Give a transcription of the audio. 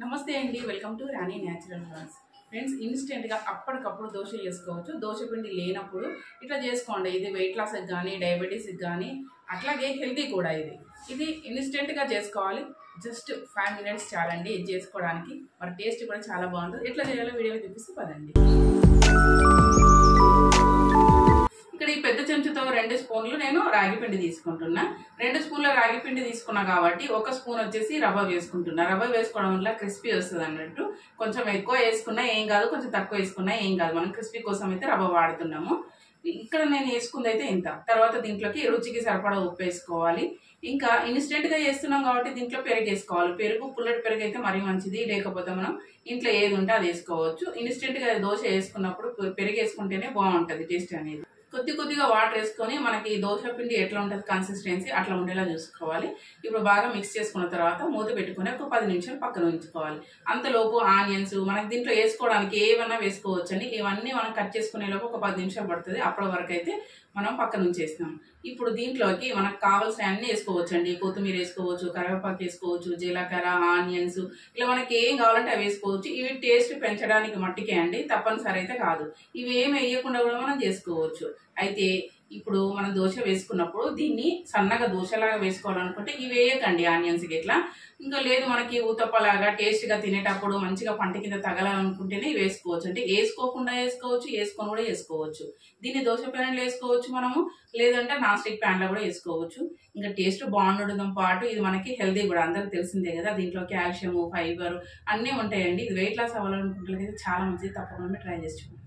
నమస్తే అండి, welcome to Rani natural friends. Friends, ఇన్స్టెంట్గా అప్పటికప్పుడు దోశ చేసుకోవచ్చు. దోశ పిండి లేనప్పుడు ఇట్లా చేసుకోండి. ఇది వెయిట్ లాస్కి కానీ డయాబెటీస్కి కానీ అట్లాగే హెల్తీ కూడా. ఇది ఇన్స్టెంట్గా చేసుకోవాలి. జస్ట్ 5 మినిట్స్ చాలండి ఇది చేసుకోవడానికి. మరి టేస్ట్ కూడా చాలా బాగుంటుంది. ఎట్లా చేయాలో వీడియోలో చూపిస్తూ పదండి. ఇక్కడ ఈ పెద్ద చెంచుతో 2 స్పూన్లు నేను రాగి పిండి తీసుకుంటున్నా. 2 స్పూన్ల రాగి పిండి తీసుకున్నా కాబట్టి 1 స్పూన్ వచ్చేసి రవ్వ వేసుకుంటున్నా. రవ్వ వేసుకోవడం వల్ల క్రిస్పీ వస్తుంది అన్నట్టు. కొంచెం ఎక్కువ వేసుకున్నా ఏం కాదు, కొంచెం తక్కువ వేసుకున్నా ఏం కాదు. మనం క్రిస్పీ కోసం అయితే రవ్వ వాడుతున్నాము. ఇక్కడ నేను వేసుకుంది అయితే ఇంత. తర్వాత దీంట్లోకి రుచికి సరిపడా ఉప్పు వేసుకోవాలి. ఇంకా ఇన్స్టెంట్ గా చేస్తున్నాం కాబట్టి దీంట్లో పెరుగు వేసుకోవాలి. పెరుగు పుల్లటి పెరుగు అయితే మరీ మంచిది. లేకపోతే మనం ఇంట్లో ఏది ఉంటే అది వేసుకోవచ్చు. ఇన్స్టెంట్ గా దోశ వేసుకున్నప్పుడు పెరుగు వేసుకుంటేనే బాగుంటది టేస్ట్ అనేది. కొద్దిగా వాటర్ వేసుకొని మనకి దోశ పిండి ఎట్లా ఉంటుంది కన్సిస్టెన్సీ అట్లా ఉండేలా చూసుకోవాలి. ఇప్పుడు బాగా మిక్స్ చేసుకున్న తర్వాత మూత పెట్టుకుని ఒక 10 నిమిషాలు పక్కన ఉంచుకోవాలి. అంతలోపు ఆనియన్స్ మనకి దీంట్లో వేసుకోవడానికి ఏమన్నా వేసుకోవచ్చండి. ఇవన్నీ మనం కట్ చేసుకునే లోపు ఒక 10 నిమిషాలు పడుతుంది. అప్పటి వరకు అయితే మనం పక్కన ఉంచేస్తాం. ఇప్పుడు దీంట్లోకి మనకు కావాల్సిన అన్ని వేసుకోవచ్చండి. కొత్తిమీర వేసుకోవచ్చు, కరివేపాకు వేసుకోవచ్చు, జీలకర్ర, ఆనియన్స్, ఇలా మనకి ఏం కావాలంటే అవి వేసుకోవచ్చు. ఇవి టేస్ట్ పెంచడానికి మట్టికే అండి, తప్పనిసరి అయితే కాదు. ఇవి ఏమి వేయకుండా కూడా మనం చేసుకోవచ్చు. అయితే ఇప్పుడు మనం దోశ వేసుకున్నప్పుడు దీన్ని సన్నగా దోశలాగా వేసుకోవాలనుకుంటే ఇవి వేయకండి ఆనియన్స్కి. ఇట్లా ఇంకా లేదు మనకి ఊతప్పలాగా టేస్ట్గా తినేటప్పుడు మంచిగా పంట కింద తగలాలనుకుంటేనే వేసుకోవచ్చు. అంటే వేసుకోకుండా వేసుకోవచ్చు, వేసుకొని కూడా వేసుకోవచ్చు. దీన్ని దోశ ప్యాన్లో వేసుకోవచ్చు మనము, లేదంటే నాన్ స్టిక్ ప్యాన్లో కూడా వేసుకోవచ్చు. ఇంకా టేస్ట్ బాగుండడం పాటు ఇది మనకి హెల్తీ కూడా, అందరికి తెలిసిందే కదా. దీంట్లో కాల్షియం, ఫైబర్ అన్నీ ఉంటాయండి. ఇది వెయిట్ లాస్ అవ్వాలనుకుంటే చాలా మంచిది. తప్పకుండా ట్రై చేసి చూడండి.